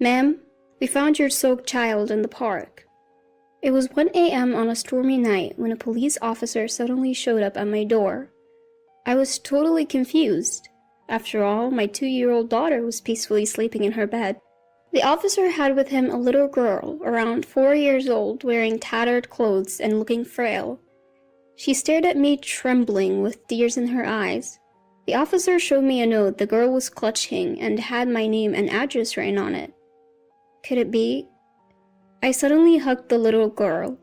Ma'am, we found your soaked child in the park. It was 1 a.m. on a stormy night when a police officer suddenly showed up at my door. I was totally confused. After all, my 2-year-old daughter was peacefully sleeping in her bed. The officer had with him a little girl, around 4 years old, wearing tattered clothes and looking frail. She stared at me trembling with tears in her eyes. The officer showed me a note the girl was clutching and had my name and address written on it. Could it be? I suddenly hugged the little girl,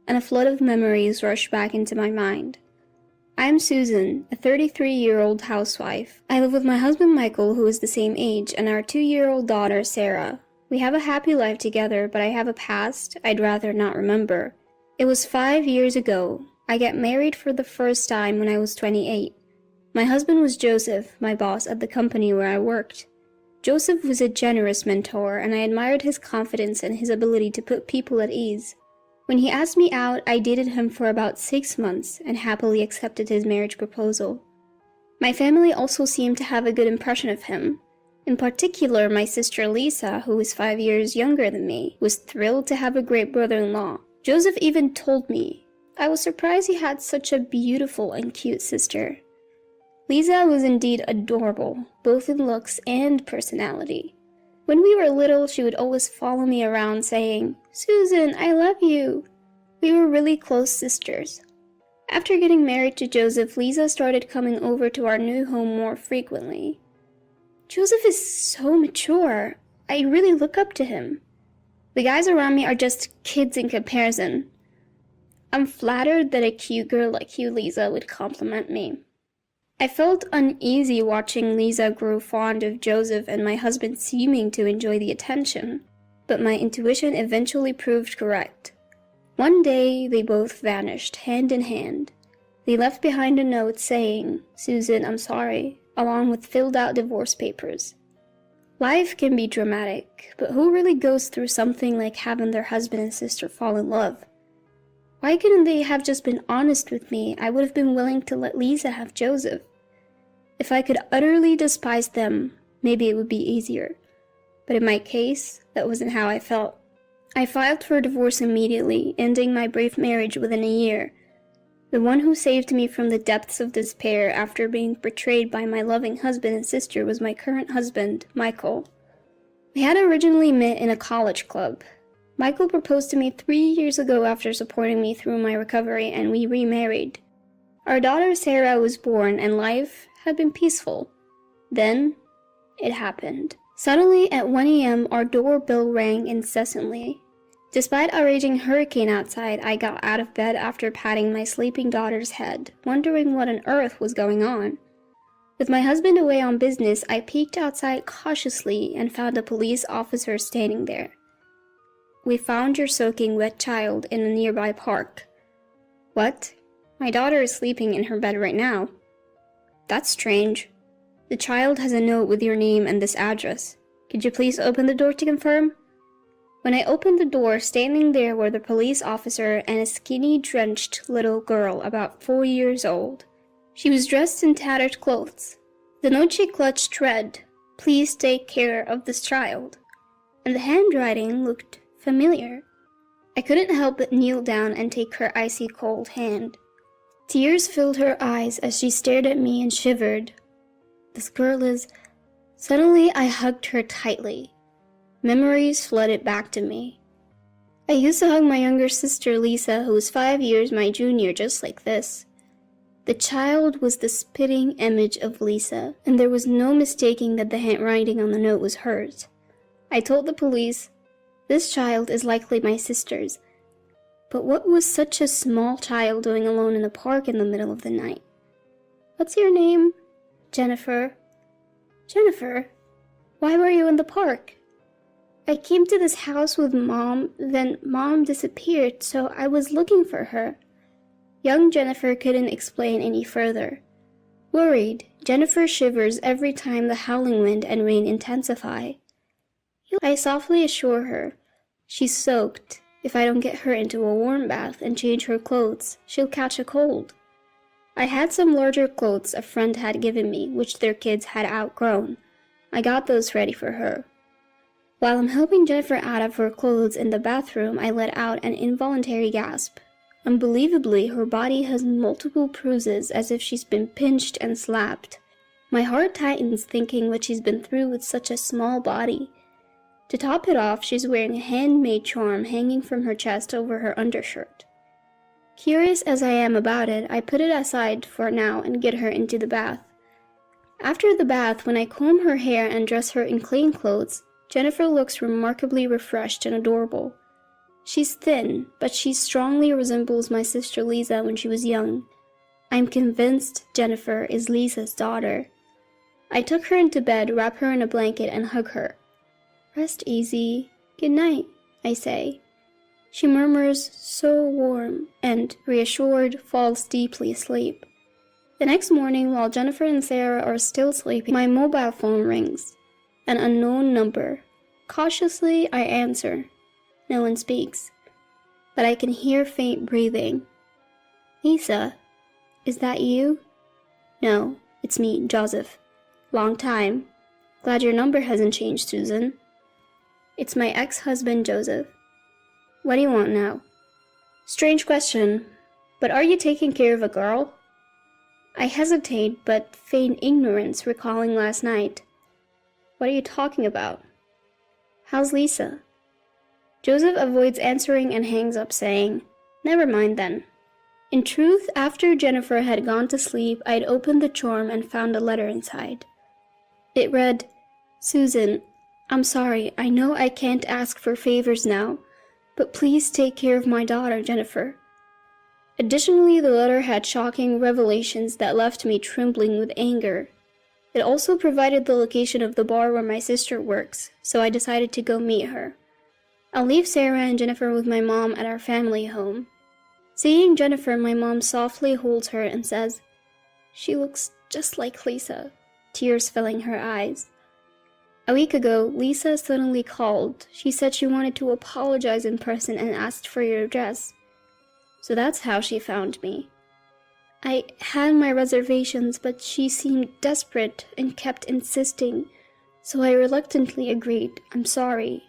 and a flood of memories rushed back into my mind. I am Susan, a 33-year-old housewife. I live with my husband Michael, who is the same age, and our 2-year-old daughter Sarah. We have a happy life together, but I have a past I'd rather not remember. It was 5 years ago. I got married for the first time when I was 28. My husband was Joseph, my boss at the company where I worked. Joseph was a generous mentor, and I admired his confidence and his ability to put people at ease. When he asked me out, I dated him for about 6 months and happily accepted his marriage proposal. My family also seemed to have a good impression of him. In particular, my sister Lisa, who is 5 years younger than me, was thrilled to have a great brother-in-law. Joseph even told me, I was surprised he had such a beautiful and cute sister. Lisa was indeed adorable, both in looks and personality. When we were little, she would always follow me around saying, "Susan, I love you." We were really close sisters. After getting married to Joseph, Lisa started coming over to our new home more frequently. Joseph is so mature. I really look up to him. The guys around me are just kids in comparison. I'm flattered that a cute girl like you, Lisa, would compliment me. I felt uneasy watching Lisa grow fond of Joseph and my husband seeming to enjoy the attention, but my intuition eventually proved correct. One day, they both vanished, hand in hand. They left behind a note saying, "Susan, I'm sorry," along with filled-out divorce papers. Life can be dramatic, but who really goes through something like having their husband and sister fall in love? Why couldn't they have just been honest with me? I would have been willing to let Lisa have Joseph. If I could utterly despise them, maybe it would be easier. But in my case, that wasn't how I felt. I filed for divorce immediately, ending my brief marriage within a year. The one who saved me from the depths of despair after being betrayed by my loving husband and sister was my current husband, Michael. We had originally met in a college club. Michael proposed to me 3 years ago after supporting me through my recovery, and we remarried. Our daughter Sarah was born, and life had been peaceful. Then, it happened. Suddenly, at 1 a.m., our doorbell rang incessantly. Despite a raging hurricane outside, I got out of bed after patting my sleeping daughter's head, wondering what on earth was going on. With my husband away on business, I peeked outside cautiously and found a police officer standing there. "We found your soaking wet child in a nearby park." "What? My daughter is sleeping in her bed right now." "That's strange. The child has a note with your name and this address. Could you please open the door to confirm?" When I opened the door, standing there were the police officer and a skinny, drenched little girl about 4 years old. She was dressed in tattered clothes. The note she clutched read, "Please take care of this child," and the handwriting looked familiar. I couldn't help but kneel down and take her icy cold hand. Tears filled her eyes as she stared at me and shivered. This girl is... Suddenly, I hugged her tightly. Memories flooded back to me. I used to hug my younger sister Lisa, who was 5 years my junior, just like this. The child was the spitting image of Lisa, and there was no mistaking that the handwriting on the note was hers. I told the police, "This child is likely my sister's." But what was such a small child doing alone in the park in the middle of the night? "What's your name?" "Jennifer." "Jennifer? Why were you in the park?" "I came to this house with Mom, then Mom disappeared, so I was looking for her." Young Jennifer couldn't explain any further. Worried, Jennifer shivers every time the howling wind and rain intensify. I softly assure her, "She's soaked. If I don't get her into a warm bath and change her clothes, she'll catch a cold." I had some larger clothes a friend had given me, which their kids had outgrown. I got those ready for her. While I'm helping Jennifer out of her clothes in the bathroom, I let out an involuntary gasp. Unbelievably, her body has multiple bruises as if she's been pinched and slapped. My heart tightens thinking what she's been through with such a small body. To top it off, she's wearing a handmade charm hanging from her chest over her undershirt. Curious as I am about it, I put it aside for now and get her into the bath. After the bath, when I comb her hair and dress her in clean clothes, Jennifer looks remarkably refreshed and adorable. She's thin, but she strongly resembles my sister Lisa when she was young. I'm convinced Jennifer is Lisa's daughter. I took her into bed, wrap her in a blanket, and hug her. "Rest easy. Good night," I say. She murmurs, "So warm," and, reassured, falls deeply asleep. The next morning, while Jennifer and Sarah are still sleeping, my mobile phone rings. An unknown number. Cautiously, I answer. No one speaks, but I can hear faint breathing. "Lisa, is that you?" "No, it's me, Joseph. Long time. Glad your number hasn't changed, Susan." "It's my ex-husband, Joseph. What do you want now?" "Strange question, but are you taking care of a girl?" I hesitate, but feign ignorance, recalling last night. "What are you talking about?" "How's Lisa?" Joseph avoids answering and hangs up, saying, "Never mind then." In truth, after Jennifer had gone to sleep, I'd opened the charm and found a letter inside. It read, "Susan, I'm sorry, I know I can't ask for favors now, but please take care of my daughter, Jennifer." Additionally, the letter had shocking revelations that left me trembling with anger. It also provided the location of the bar where my sister works, so I decided to go meet her. I'll leave Sarah and Jennifer with my mom at our family home. Seeing Jennifer, my mom softly holds her and says, "She looks just like Lisa," tears filling her eyes. A week ago, Lisa suddenly called. She said she wanted to apologize in person and asked for your address. So that's how she found me. I had my reservations, but she seemed desperate and kept insisting, so I reluctantly agreed. "I'm sorry."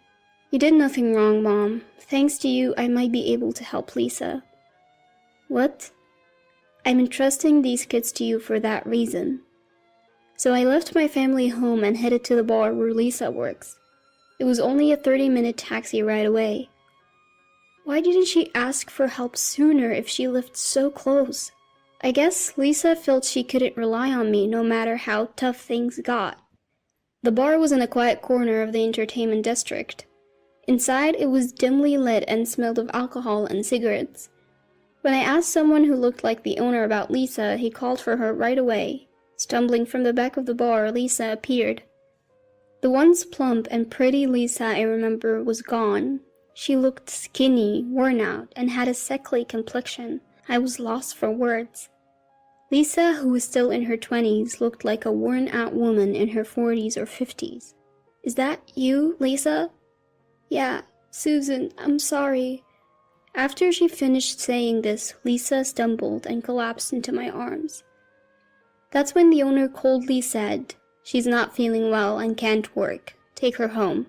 "You did nothing wrong, Mom. Thanks to you, I might be able to help Lisa." "What?" "I'm entrusting these kids to you for that reason." So I left my family home and headed to the bar where Lisa works. It was only a 30-minute taxi ride away. Why didn't she ask for help sooner if she lived so close? I guess Lisa felt she couldn't rely on me no matter how tough things got. The bar was in a quiet corner of the entertainment district. Inside, it was dimly lit and smelled of alcohol and cigarettes. When I asked someone who looked like the owner about Lisa, he called for her right away. Stumbling from the back of the bar, Lisa appeared. The once plump and pretty Lisa I remember was gone. She looked skinny, worn out, and had a sickly complexion. I was lost for words. Lisa, who was still in her 20s, looked like a worn-out woman in her 40s or 50s. "Is that you, Lisa?" "Yeah, Susan, I'm sorry." After she finished saying this, Lisa stumbled and collapsed into my arms. That's when the owner coldly said, "She's not feeling well and can't work. Take her home."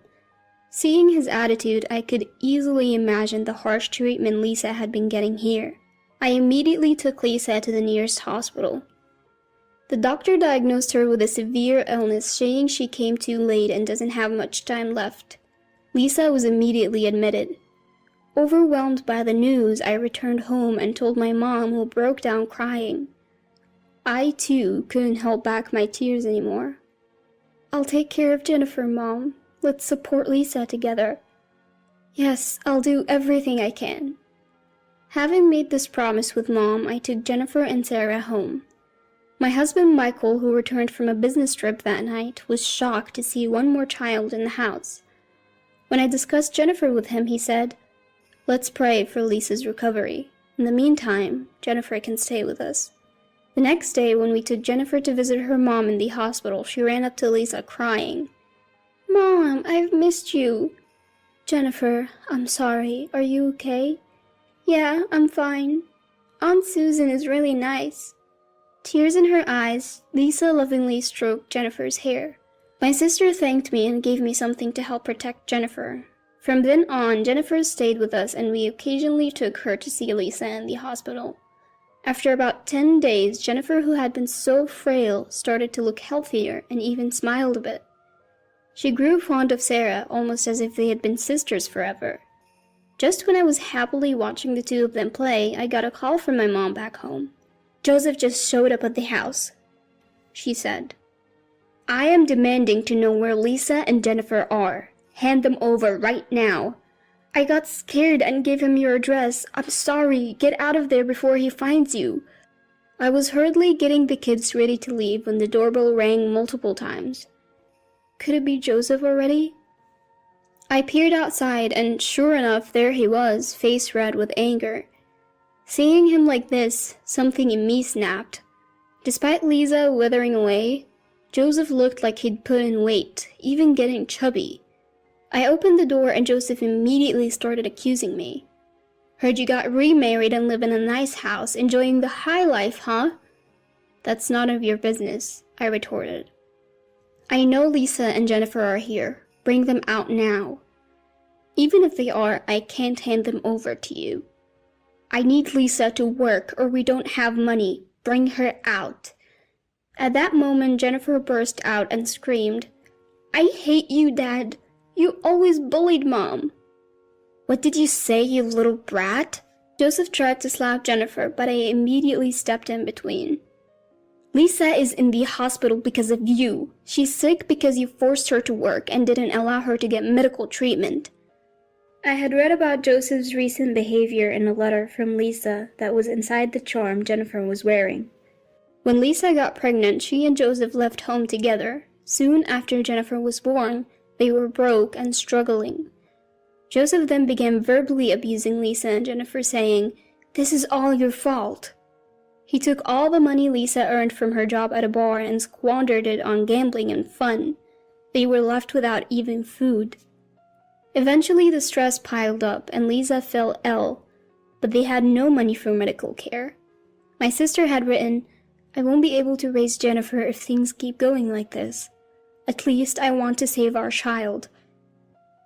Seeing his attitude, I could easily imagine the harsh treatment Lisa had been getting here. I immediately took Lisa to the nearest hospital. The doctor diagnosed her with a severe illness, saying she came too late and doesn't have much time left. Lisa was immediately admitted. Overwhelmed by the news, I returned home and told my mom, who broke down crying. I, too, couldn't hold back my tears anymore. "I'll take care of Jennifer, Mom. Let's support Lisa together." "Yes, I'll do everything I can." Having made this promise with Mom, I took Jennifer and Sarah home. My husband Michael, who returned from a business trip that night, was shocked to see one more child in the house. When I discussed Jennifer with him, he said, "Let's pray for Lisa's recovery. In the meantime, Jennifer can stay with us." The next day, when we took Jennifer to visit her mom in the hospital, she ran up to Lisa crying. "Mom, I've missed you." "Jennifer, I'm sorry. Are you okay?" "Yeah, I'm fine. Aunt Susan is really nice." Tears in her eyes, Lisa lovingly stroked Jennifer's hair. My sister thanked me and gave me something to help protect Jennifer. From then on, Jennifer stayed with us and we occasionally took her to see Lisa in the hospital. After about 10 days, Jennifer, who had been so frail, started to look healthier and even smiled a bit. She grew fond of Sarah, almost as if they had been sisters forever. Just when I was happily watching the two of them play, I got a call from my mom back home. "Joseph just showed up at the house," she said. "I am demanding to know where Lisa and Jennifer are. Hand them over right now." "I got scared and gave him your address. I'm sorry. Get out of there before he finds you." I was hurriedly getting the kids ready to leave when the doorbell rang multiple times. Could it be Joseph already? I peered outside, and sure enough, there he was, face red with anger. Seeing him like this, something in me snapped. Despite Lisa withering away, Joseph looked like he'd put in weight, even getting chubby. I opened the door and Joseph immediately started accusing me. "Heard you got remarried and live in a nice house, enjoying the high life, huh?" "That's none of your business," I retorted. "I know Lisa and Jennifer are here. Bring them out now." "Even if they are, I can't hand them over to you." "I need Lisa to work or we don't have money. Bring her out." At that moment, Jennifer burst out and screamed, "I hate you, Dad. You always bullied Mom." "What did you say, you little brat?" Joseph tried to slap Jennifer, but I immediately stepped in between. "Lisa is in the hospital because of you. She's sick because you forced her to work and didn't allow her to get medical treatment." I had read about Joseph's recent behavior in a letter from Lisa that was inside the charm Jennifer was wearing. When Lisa got pregnant, she and Joseph left home together. Soon after Jennifer was born, they were broke and struggling. Joseph then began verbally abusing Lisa and Jennifer, saying, "This is all your fault." He took all the money Lisa earned from her job at a bar and squandered it on gambling and fun. They were left without even food. Eventually, the stress piled up and Lisa fell ill, but they had no money for medical care. My sister had written, "I won't be able to raise Jennifer if things keep going like this. At least I want to save our child."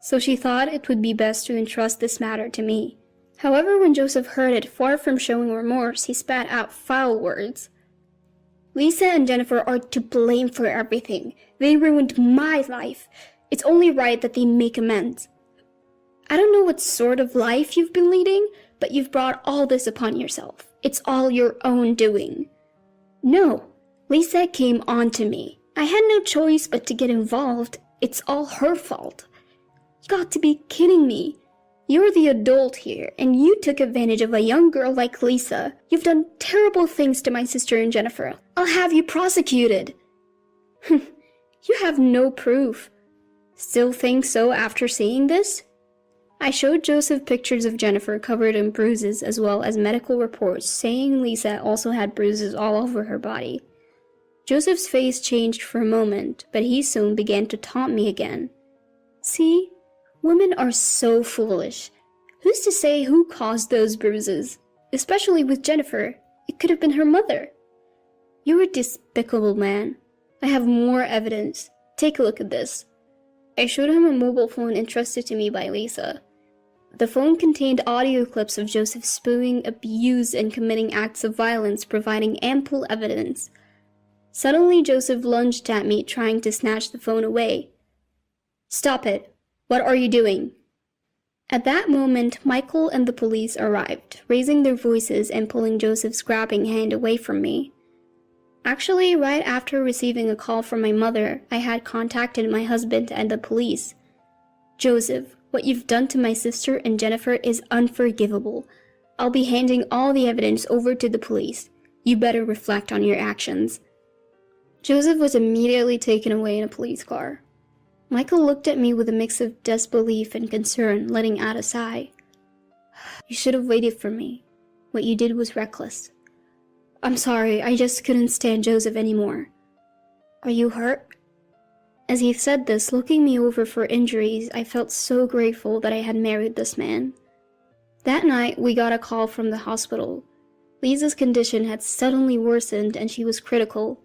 So she thought it would be best to entrust this matter to me. However, when Joseph heard it, far from showing remorse, he spat out foul words. "Lisa and Jennifer are to blame for everything. They ruined my life. It's only right that they make amends. I don't know what sort of life you've been leading, but you've brought all this upon yourself. It's all your own doing." "No, Lisa came on to me. I had no choice but to get involved. It's all her fault." "You got to be kidding me. You're the adult here, and you took advantage of a young girl like Lisa. You've done terrible things to my sister and Jennifer. I'll have you prosecuted." "You have no proof. Still think so after seeing this?" I showed Joseph pictures of Jennifer covered in bruises as well as medical reports saying Lisa also had bruises all over her body. Joseph's face changed for a moment, but he soon began to taunt me again. "See? Women are so foolish. Who's to say who caused those bruises? Especially with Jennifer. It could have been her mother." "You're a despicable man. I have more evidence. Take a look at this." I showed him a mobile phone entrusted to me by Lisa. The phone contained audio clips of Joseph spewing abuse and committing acts of violence, providing ample evidence. Suddenly, Joseph lunged at me, trying to snatch the phone away. "Stop it. What are you doing?" At that moment, Michael and the police arrived, raising their voices and pulling Joseph's grabbing hand away from me. Actually, right after receiving a call from my mother, I had contacted my husband and the police. "Joseph, what you've done to my sister and Jennifer is unforgivable. I'll be handing all the evidence over to the police. You better reflect on your actions." Joseph was immediately taken away in a police car. Michael looked at me with a mix of disbelief and concern, letting out a sigh. "You should have waited for me. What you did was reckless. I'm sorry, I just couldn't stand Joseph anymore." "Are you hurt?" As he said this, looking me over for injuries, I felt so grateful that I had married this man. That night, we got a call from the hospital. Lisa's condition had suddenly worsened and she was critical.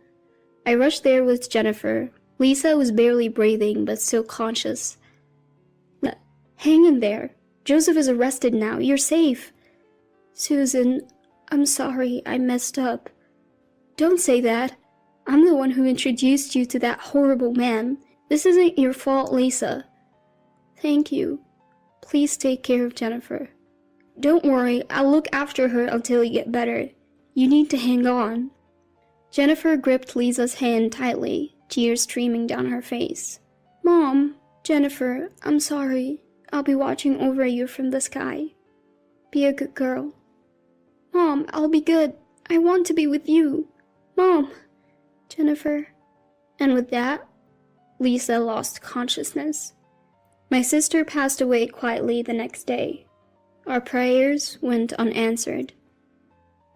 I rushed there with Jennifer. Lisa was barely breathing but still conscious. Hang in there. Joseph is arrested now. You're safe. Susan, I'm sorry I messed up. Don't say that. I'm the one who introduced you to that horrible man. This isn't your fault, Lisa. Thank you. Please take care of Jennifer. Don't worry, I'll look after her until you get better. You need to hang on. Jennifer gripped Lisa's hand tightly, tears streaming down her face. Mom, Jennifer, I'm sorry. I'll be watching over you from the sky. Be a good girl. Mom, I'll be good. I want to be with you. Mom, Jennifer. And with that, Lisa lost consciousness. My sister passed away quietly the next day. Our prayers went unanswered.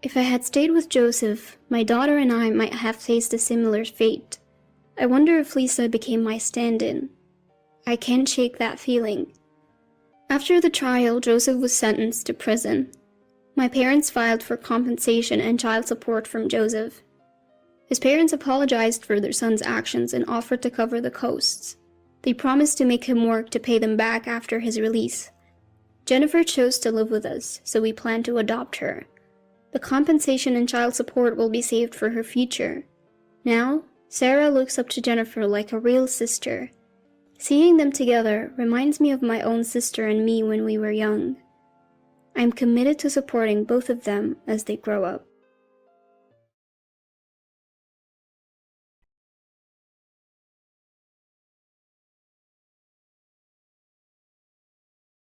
If I had stayed with Joseph, my daughter and I might have faced a similar fate. I wonder if Lisa became my stand-in. I can't shake that feeling. After the trial, Joseph was sentenced to prison. My parents filed for compensation and child support from Joseph. His parents apologized for their son's actions and offered to cover the costs. They promised to make him work to pay them back after his release. Jennifer chose to live with us, so we plan to adopt her. The compensation and child support will be saved for her future. Now, Sarah looks up to Jennifer like a real sister. Seeing them together reminds me of my own sister and me when we were young. I'm committed to supporting both of them as they grow up.